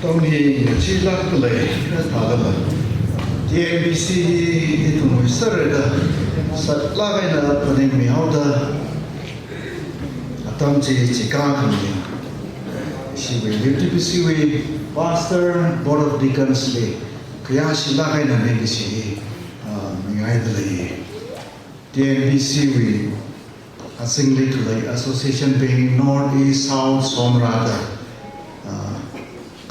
Tông hi chi lắc lệ cái thằng đó TNBC itu Semkhuiser ada setelah kita paling mihau dah atam ci kami si UTBC pastor board of deacons le kaya sila kita ni si mengai dah TNBC asingly to the association being North East South Somrada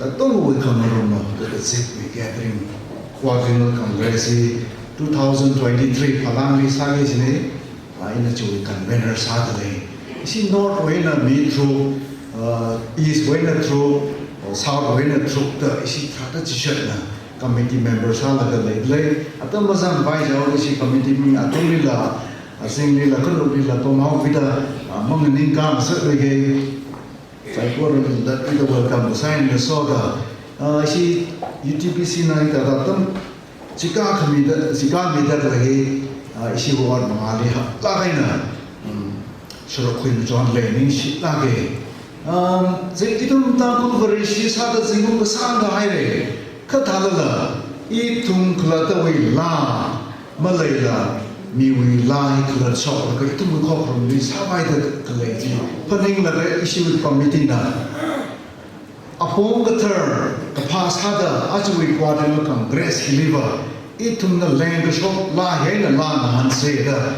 katong we kamaruma the Zimik gathering Quadrennial Congress 2023 Palang Sagi sini ina chui Convenor Saturday isi North wena me through East wena through South wena through the isi thata chishat na committee members hala ka le atam bazan bai jaw isi committee mi atum lila asing lila kan lila to mau vida mangning kam sa le sai ko that we welcome sign the soda isi UTBC na ita datam jika kami dah lagi isi buat mengalih lagi na suruh kuin John Lennon si lagi jadi itu Tangkhul versi satu singgung besar dah hari katalah itu kelihatan la Malayla miwi la itu sok lagi itu mukau perlu sampai dah kelihatan pening lagi isi committee na upon the term the past hada Awui Quadrennial Congress deliver itum the land shop la hena la han say the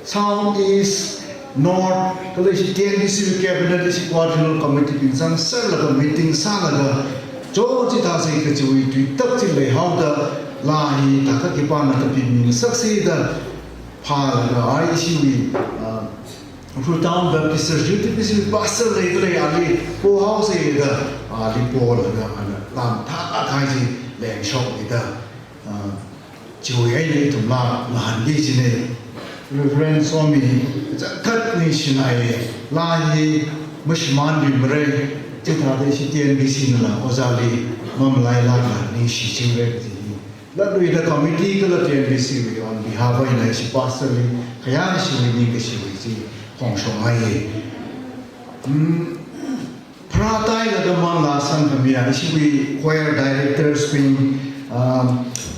South East North college TNBC cabinet is Quadrennial committee pinsang sala meeting sala jo jita se ke chui tu tak chi le how the la hi ta ka ki pa na ta pin min saksi da pha la ai shi Frutown Baptist UTBC pastor le ali po house da ali po la lam tha thai ji leng shop ida chui ai le tum la han gi ji ne Reverend Somi kat ni shinai la hi mushman bi mre chitra de shi TNBC na ozali mam lai la ni shi chi re ji la do the committee ka la TNBC on behalf of ina shi pastor li khaya shi ni ke shi ji Hong Shong ai Pratai la the man Lāāsak kami shi we choir directors being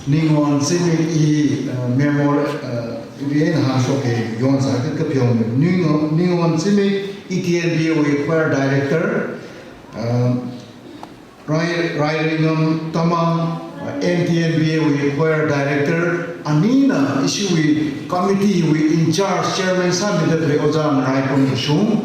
Ningon Zimik memorial Rien Hasoke Yon Saket Kapyong Ningon Zimik ETNBA we choir director Raireingam Tamang NTNBA we choir director Anina issue we committee we in charge chairman Sami the Yarmi Kashung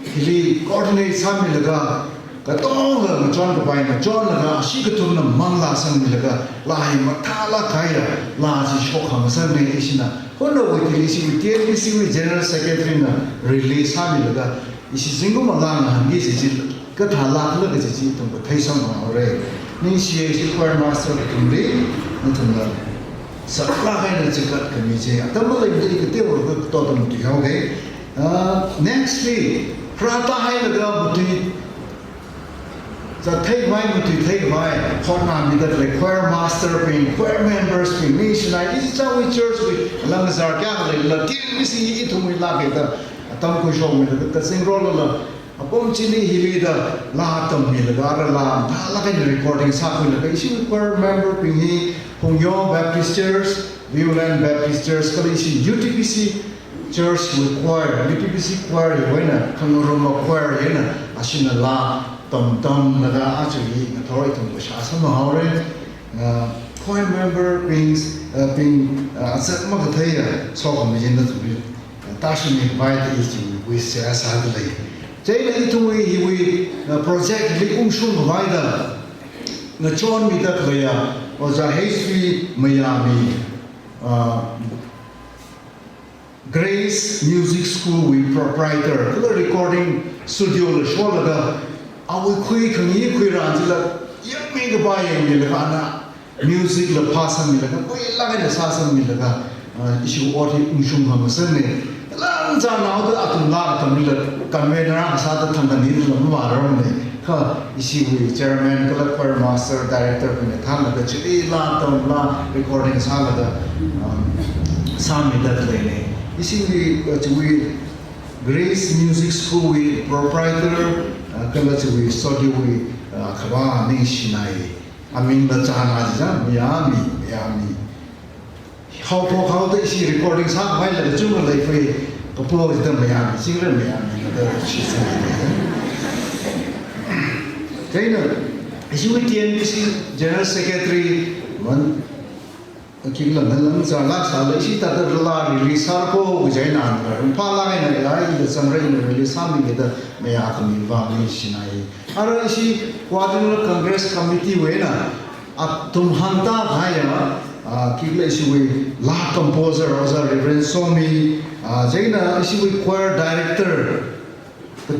Hili coordinate Sami laga katong la John ka pai na John laga shi ka tum na manga sang laga lai mathala kaya la ji shokha masan ne isina hono we TNBC TNBC general secretary na release Sami laga isi single manga na hangi ji ka thala la ji ji tum ka thaisam ma ore ni shi choir master tumri nutumla sakla hai na chikat kami je atam la ni ke te or ko to tum ti hoge next week prata hai laga buti the take my hot man with the choir master being choir members being nation I is how we church with Langazar Galley la TNBC itu mi la ke ta atam ko show mi the sing roll la apom chini hilida la atam mi la la ta la ke recording sa ko la issue choir member being Hongyo Baptist Church Violent Baptist Church college UTBC church with choir UTBC choir wena kanuruma choir yena asina la Tom naga actually authority to shasa mahore choir member being asat magathaya so commission to be tashmi invite is we say asadly jai itu we project li umshum vaida na chon mi da khaya oza history Mayami Grace Music School with Proprietor the recording studio le sholaga Awui kui kangi kui ranjila yang me ke bayang ni laga ana music le pasang ni laga kui laga le sasang ni laga isu oti umshum hamasan ni lang jang nau tu atum la atum ni la Convenor ang satu tangga ni tu lamu maram ni ka isu chairman kala choir master director ni thang laga chili la atum la recording sa laga sami dat le ni isu we Grace Music School with Proprietor kala we study we khavai ning sinai amin la chana ja Mayami how the isi recording sa mai la chu la fe popolo is the Mayami singler Mayami the she Kaina Iwui TNBC General Secretary man kila nalang sa Lāāsak isi tata la release ko jaina an pala ina ai the samrai release sami kita Mayami vami sinai ara isi Quadrennial Congress Committee wena ab tumhanta bhaya kila isi la composer oza Reverend Somi jaina isi choir director the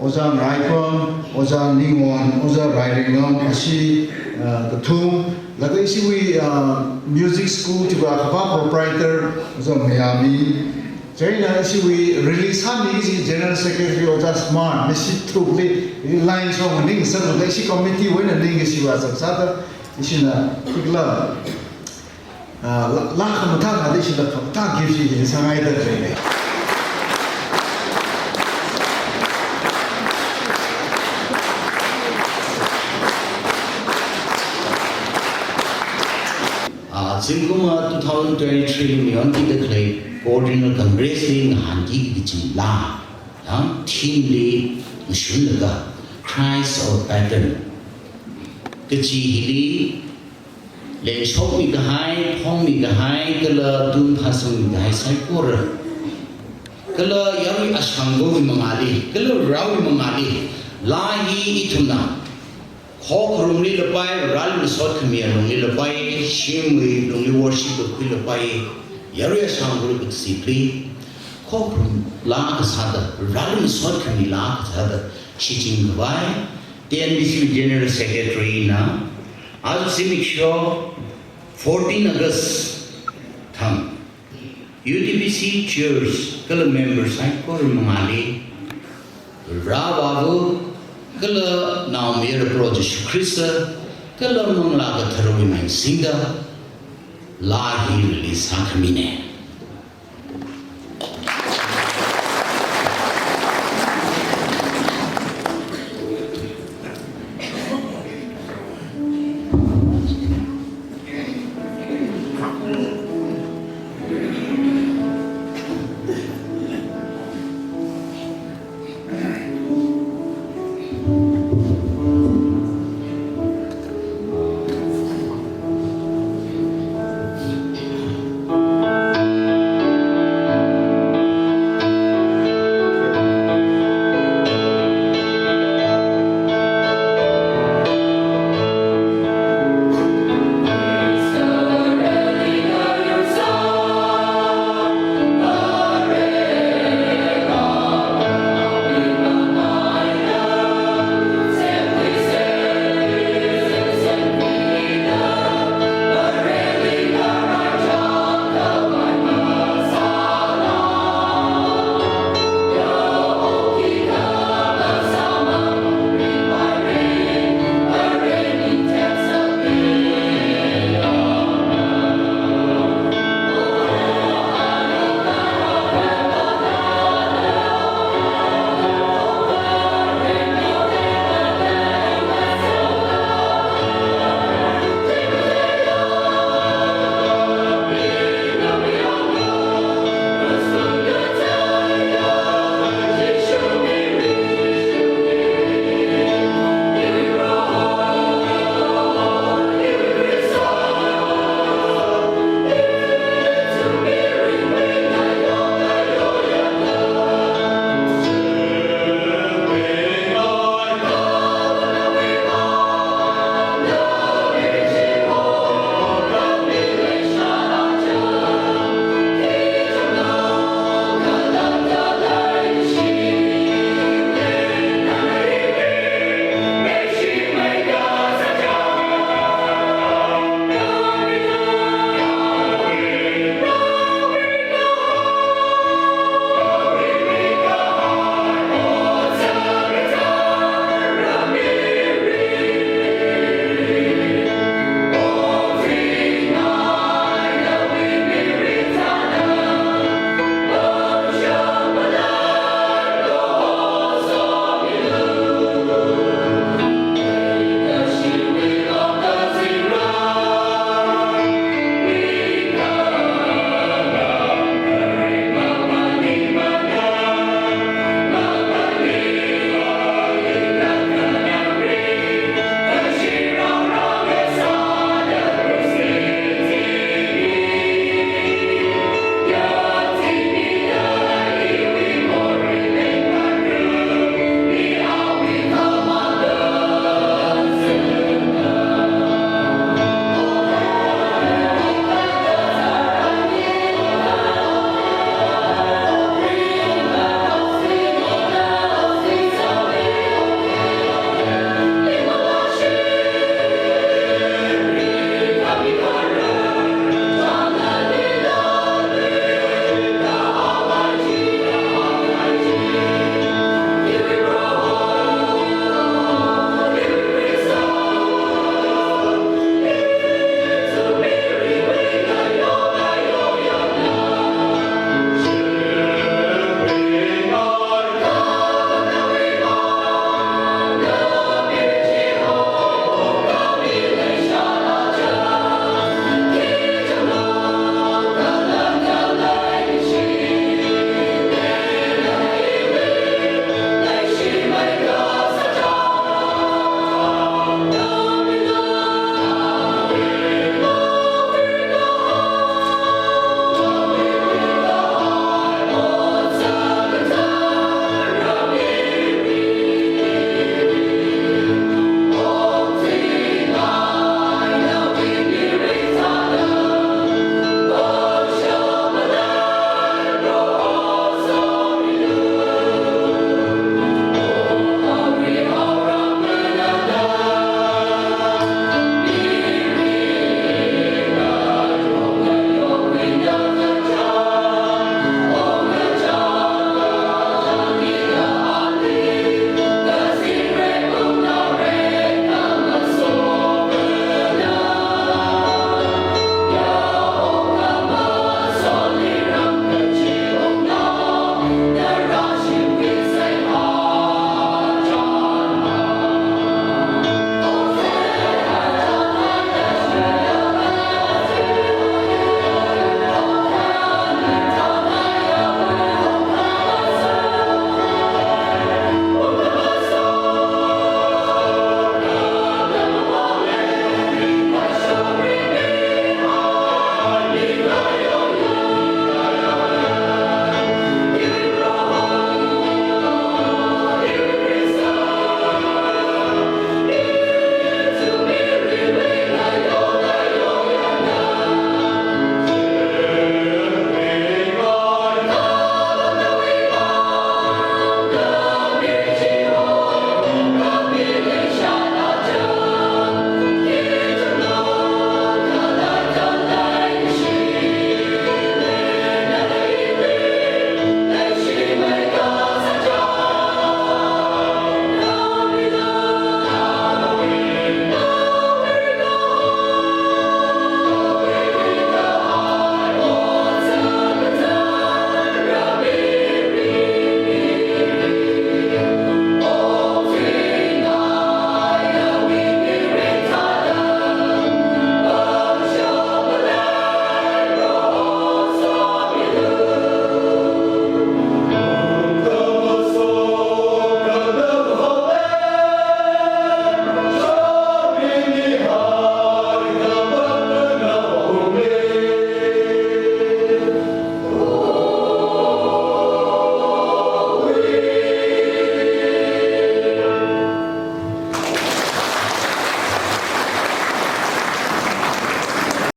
Oza Raireingam, Oza Ningon, Oza Raireingam, Ashi the tomb. Laga isi music school to Proprietor, Oza Mayami. China isi release hami isi General Secretary Oza Smart. Isi thukli line song ning sab isi committee wena ning isi wasak sada isi na kikla la kamatang adi isi la kamatang kisi isi sangai da kene. Semkhuiser 2023 Ningon declared Quadrennial Congress in Hanji Gichi La, Team Lee, Shulaga, Christ or Pattern. Gichi Hili, Len Shok me the high, Pong me the high, Gala Dun Pasung the high side quarter. Gala Yarmi Kashung Mangali, Gala Rawi Mangali, La Yi Ituna. Hawk Rumli Lapai, Ral Sot Kamia, Rumli Lapai, Shimwe, Rumli worship of Quilapai, Yaria Sangru with Sipri, Hawk Lāāsak, Ral Sot Kamila, Chichin Khavai, TNBC General Secretary now, as Zimik show 14 August Thang, UTBC chairs, Kala members, I call Mali, Rababu. Kalau now mere approach Christa, kalau manglaga tharoi main singa, lahi release hakamine.